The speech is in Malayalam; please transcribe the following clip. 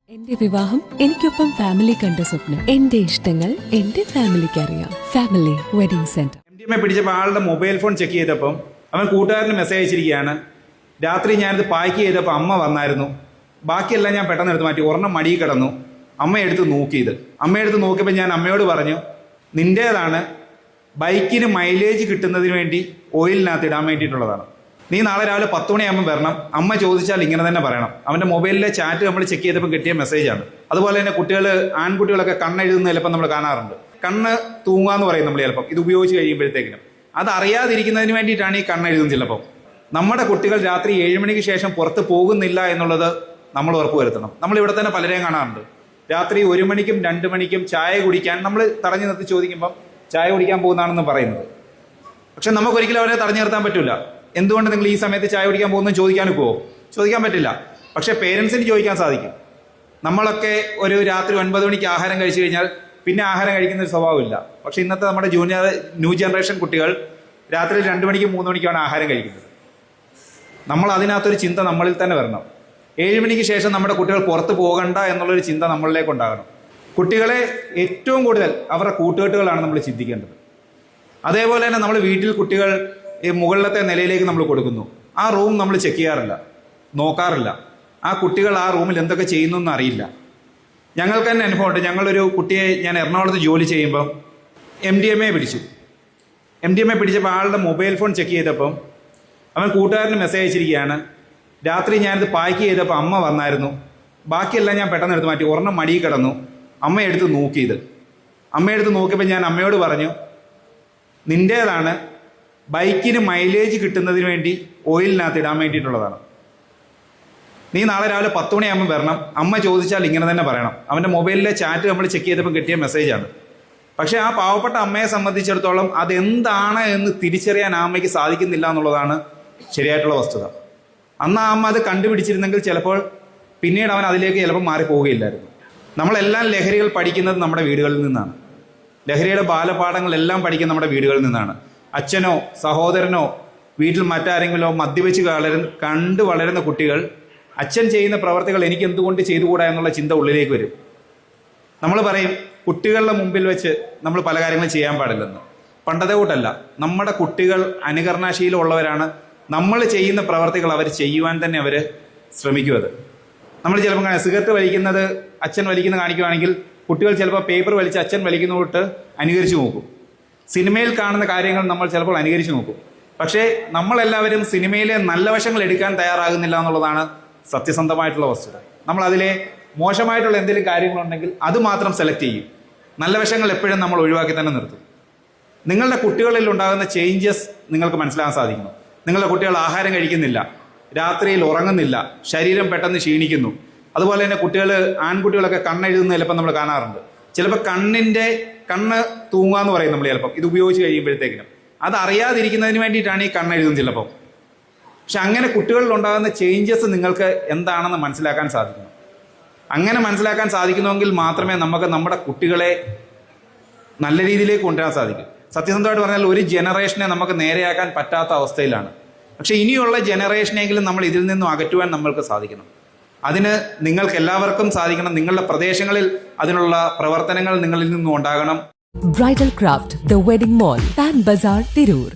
എന്റെ വിവാഹം എനിക്കൊപ്പം ഫാമിലി കണ്ട സ്വപ്നം. എന്റെ ഇഷ്ടങ്ങൾ എന്റെ ഫാമിലിക്ക് അറിയാം. Family wedding centre. MDMA പിടിച്ചപ്പോൾ ആളുടെ മൊബൈൽ ഫോൺ ചെക്ക് ചെയ്തപ്പം അവൻ കൂട്ടുകാരന് മെസ്സേജ് അയച്ചിരിക്കുകയാണ്. രാത്രി ഞാനിത് പാക്ക് ചെയ്തപ്പോൾ അമ്മ വന്നായിരുന്നു. ബാക്കിയെല്ലാം ഞാൻ പെട്ടെന്ന് എടുത്ത് മാറ്റി. ഒരെണ്ണം മടിയിൽ കിടന്നു. അമ്മയെടുത്ത് നോക്കിയത്. അമ്മയെടുത്ത് നോക്കിയപ്പോൾ ഞാൻ അമ്മയോട് പറഞ്ഞു, നിന്റേതാണ്, ബൈക്കിന് മൈലേജ് കിട്ടുന്നതിന് വേണ്ടി ഓയിലിനകത്ത് ഇടാൻ വേണ്ടിയിട്ടുള്ളതാണ്. നീ നാളെ രാവിലെ 10 മണിയാകുമ്പോൾ വരണം. അമ്മ ചോദിച്ചാൽ ഇങ്ങനെ തന്നെ പറയണം. അവൻ്റെ മൊബൈലിലെ ചാറ്റ് നമ്മൾ ചെക്ക് ചെയ്തപ്പോൾ കിട്ടിയ മെസ്സേജാണ്. അതുപോലെ തന്നെ ആൺകുട്ടികളൊക്കെ കണ്ണെഴുതുന്ന ചിലപ്പോൾ നമ്മൾ കാണാറുണ്ട്. കണ്ണ് തൂങ്ങാന്ന് പറയും നമ്മൾ ചിലപ്പം ഇത് ഉപയോഗിച്ച് കഴിയുമ്പോഴത്തേക്കിനും. അത് അറിയാതിരിക്കുന്നതിന് വേണ്ടിയിട്ടാണ് ഈ കണ്ണെഴുതുന്നത്. ചിലപ്പം നമ്മുടെ കുട്ടികൾ രാത്രി 7 മണിക്ക് ശേഷം പുറത്ത് പോകുന്നില്ല എന്നുള്ളത് നമ്മൾ ഉറപ്പുവരുത്തണം. നമ്മളിവിടെ തന്നെ പലരെയും കാണാറുണ്ട്. രാത്രി 1 മണിക്കും 2 മണിക്കും ചായ കുടിക്കാൻ നമ്മൾ തടഞ്ഞു നിർത്തി ചോദിക്കുമ്പം ചായ കുടിക്കാൻ പോകുന്നതാണെന്ന് പറയുന്നത്. പക്ഷെ നമുക്കൊരിക്കലും അവരെ തടഞ്ഞു നിർത്താൻ പറ്റില്ല. എന്തുകൊണ്ട് നിങ്ങൾ ഈ സമയത്ത് ചായ കുടിക്കാൻ പോകുന്നത് ചോദിക്കാൻ പോവോ? ചോദിക്കാൻ പറ്റില്ല. പക്ഷെ പേരൻസിന് ചോദിക്കാൻ സാധിക്കും. നമ്മളൊക്കെ ഒരു രാത്രി 9 മണിക്ക് ആഹാരം കഴിച്ചു കഴിഞ്ഞാൽ പിന്നെ ആഹാരം കഴിക്കുന്ന ഒരു സ്വഭാവമില്ല. പക്ഷെ ഇന്നത്തെ നമ്മുടെ ന്യൂ ജനറേഷൻ കുട്ടികൾ രാത്രി 2 മണിക്കും 3 മണിക്കുമാണ് ആഹാരം കഴിക്കുന്നത്. നമ്മൾ അതിനകത്തൊരു ചിന്ത നമ്മളിൽ തന്നെ വരണം. 7 മണിക്ക് ശേഷം നമ്മുടെ കുട്ടികൾ പുറത്ത് പോകണ്ട എന്നുള്ളൊരു ചിന്ത നമ്മളിലേക്ക് ഉണ്ടാകണം. കുട്ടികളെ ഏറ്റവും കൂടുതൽ അവരുടെ കൂട്ടുകെട്ടുകളാണ് നമ്മൾ ചിന്തിക്കേണ്ടത്. അതേപോലെ തന്നെ നമ്മൾ വീട്ടിൽ കുട്ടികൾ ഈ മുകളിലത്തെ നിലയിലേക്ക് നമ്മൾ കൊടുക്കുന്നു. ആ റൂം നമ്മൾ ചെക്ക് ചെയ്യാറില്ല, നോക്കാറില്ല. ആ കുട്ടികൾ ആ റൂമിൽ എന്തൊക്കെ ചെയ്യുന്നു എന്ന് അറിയില്ല. ഞങ്ങൾക്ക് തന്നെ അനുഭവമുണ്ട്. ഞങ്ങളൊരു കുട്ടിയെ ഞാൻ എറണാകുളത്ത് ജോലി ചെയ്യുമ്പം MDMA പിടിച്ചു. MDMA പിടിച്ചപ്പോൾ ആളുടെ മൊബൈൽ ഫോൺ ചെക്ക് ചെയ്തപ്പം അവൻ കൂട്ടുകാരന് മെസ്സേജ് അയച്ചിരിക്കുകയാണ്. രാത്രി ഞാനിത് പാക്ക് ചെയ്തപ്പോൾ അമ്മ വന്നായിരുന്നു. ബാക്കിയെല്ലാം ഞാൻ പെട്ടെന്ന് എടുത്ത് മാറ്റി. ഒരെണ്ണം മടിയിൽ കിടന്നു. അമ്മയെടുത്ത് നോക്കിയത്. അമ്മയെടുത്ത് നോക്കിയപ്പോൾ ഞാൻ അമ്മയോട് പറഞ്ഞു, നിന്റേതാണ്, ബൈക്കിന് മൈലേജ് കിട്ടുന്നതിന് വേണ്ടി ഓയിലിനകത്ത് ഇടാൻ വേണ്ടിയിട്ടുള്ളതാണ്. നീ നാളെ രാവിലെ 10 മണിയാകുമ്പോൾ വരണം. അമ്മ ചോദിച്ചാൽ ഇങ്ങനെ തന്നെ പറയണം. അവൻ്റെ മൊബൈലിലെ ചാറ്റ് നമ്മൾ ചെക്ക് ചെയ്തപ്പോൾ കിട്ടിയ മെസ്സേജാണ്. പക്ഷേ ആ പാവപ്പെട്ട അമ്മയെ സംബന്ധിച്ചിടത്തോളം അതെന്താണ് എന്ന് തിരിച്ചറിയാൻ ആ അമ്മയ്ക്ക് സാധിക്കുന്നില്ല എന്നുള്ളതാണ് ശരിയായിട്ടുള്ള വസ്തുത. അന്ന് ആ അമ്മ അത് കണ്ടുപിടിച്ചിരുന്നെങ്കിൽ ചിലപ്പോൾ പിന്നീട് അവൻ അതിലേക്ക് ചിലപ്പോൾ മാറിപ്പോവുകയില്ലായിരുന്നു. നമ്മളെല്ലാം ലഹരികൾ പഠിക്കുന്നത് നമ്മുടെ വീടുകളിൽ നിന്നാണ്. ലഹരിയുടെ ബാലപാഠങ്ങളെല്ലാം പഠിക്കുന്നത് നമ്മുടെ വീടുകളിൽ നിന്നാണ്. അച്ഛനോ സഹോദരനോ വീട്ടിൽ മറ്റാരെങ്കിലോ മദ്യപിച്ച് കണ്ടു വളരുന്ന കുട്ടികൾ അച്ഛൻ ചെയ്യുന്ന പ്രവർത്തികൾ എനിക്ക് എന്തുകൊണ്ട് ചെയ്തുകൂടാ എന്നുള്ള ചിന്ത ഉള്ളിലേക്ക് വരും. നമ്മൾ പറയും കുട്ടികളുടെ മുമ്പിൽ വെച്ച് നമ്മൾ പല കാര്യങ്ങളും ചെയ്യാൻ പാടില്ലെന്ന്. പണ്ടത്തെ കൂട്ടല്ല. നമ്മുടെ കുട്ടികൾ അനുകരണശീലമുള്ളവരാണ്. നമ്മൾ ചെയ്യുന്ന പ്രവർത്തികൾ അവർ ചെയ്യുവാൻ തന്നെ അവർ ശ്രമിക്കും. നമ്മൾ ചിലപ്പോൾ സിഗരറ്റ് വലിക്കുന്നത് അച്ഛൻ വലിക്കുന്ന കാണിക്കുകയാണെങ്കിൽ കുട്ടികൾ ചിലപ്പോൾ പേപ്പർ വലിച്ച് അച്ഛൻ വലിക്കുന്നതൊട്ട് അനുകരിച്ച് നോക്കും. സിനിമയിൽ കാണുന്ന കാര്യങ്ങൾ നമ്മൾ ചിലപ്പോൾ അനുകരിച്ച് നോക്കും. പക്ഷേ നമ്മളെല്ലാവരും സിനിമയിലെ നല്ല വശങ്ങൾ എടുക്കാൻ തയ്യാറാകുന്നില്ല എന്നുള്ളതാണ് സത്യസന്ധമായിട്ടുള്ള വസ്തുത. നമ്മൾ അതിലെ മോശമായിട്ടുള്ള എന്തെങ്കിലും കാര്യങ്ങളുണ്ടെങ്കിൽ അത് മാത്രം സെലക്ട് ചെയ്യും. നല്ല വശങ്ങൾ എപ്പോഴും നമ്മൾ ഒഴിവാക്കി തന്നെ നിർത്തും. നിങ്ങളുടെ കുട്ടികളിൽ ഉണ്ടാകുന്ന ചേഞ്ചസ് നിങ്ങൾക്ക് മനസ്സിലാക്കാൻ സാധിക്കുന്നു. നിങ്ങളുടെ കുട്ടികൾ ആഹാരം കഴിക്കുന്നില്ല, രാത്രിയിൽ ഉറങ്ങുന്നില്ല, ശരീരം പെട്ടെന്ന് ക്ഷീണിക്കുന്നു. അതുപോലെ തന്നെ ആൺകുട്ടികളൊക്കെ കണ്ണെഴുതുന്ന ചിലപ്പോൾ നമ്മൾ കാണാറുണ്ട്. ചിലപ്പോൾ കണ്ണ് തൂങ്ങാന്ന് പറയും നമ്മൾ ചിലപ്പം ഇത് ഉപയോഗിച്ച് കഴിയുമ്പോഴത്തേക്കിനും. അത് അറിയാതിരിക്കുന്നതിന് വേണ്ടിയിട്ടാണ് ഈ കണ്ണെഴുതുന്നത് ചിലപ്പം. പക്ഷെ അങ്ങനെ കുട്ടികളിൽ ഉണ്ടാകുന്ന ചേഞ്ചസ് നിങ്ങൾക്ക് എന്താണെന്ന് മനസ്സിലാക്കാൻ സാധിക്കണം. അങ്ങനെ മനസ്സിലാക്കാൻ സാധിക്കുന്നുവെങ്കിൽ മാത്രമേ നമുക്ക് നമ്മുടെ കുട്ടികളെ നല്ല രീതിയിലേക്ക് കൊണ്ടുവരാൻ സാധിക്കും. സത്യസന്ധമായിട്ട് പറഞ്ഞാൽ ഒരു ജനറേഷനെ നമുക്ക് നേരെയാക്കാൻ പറ്റാത്ത അവസ്ഥയിലാണ്. പക്ഷെ ഇനിയുള്ള ജനറേഷനെങ്കിലും നമ്മൾ ഇതിൽ നിന്നും അകറ്റുവാൻ നമ്മൾക്ക് സാധിക്കണം. അതിന് നിങ്ങൾക്ക് എല്ലാവർക്കും സാധിക്കണം. നിങ്ങളുടെ പ്രദേശങ്ങളിൽ അതിനുള്ള പ്രവർത്തനങ്ങൾ നിങ്ങളിൽ നിന്നും ഉണ്ടാകണം. Bridal craft, the wedding mall, Pan Bazar, Tirur.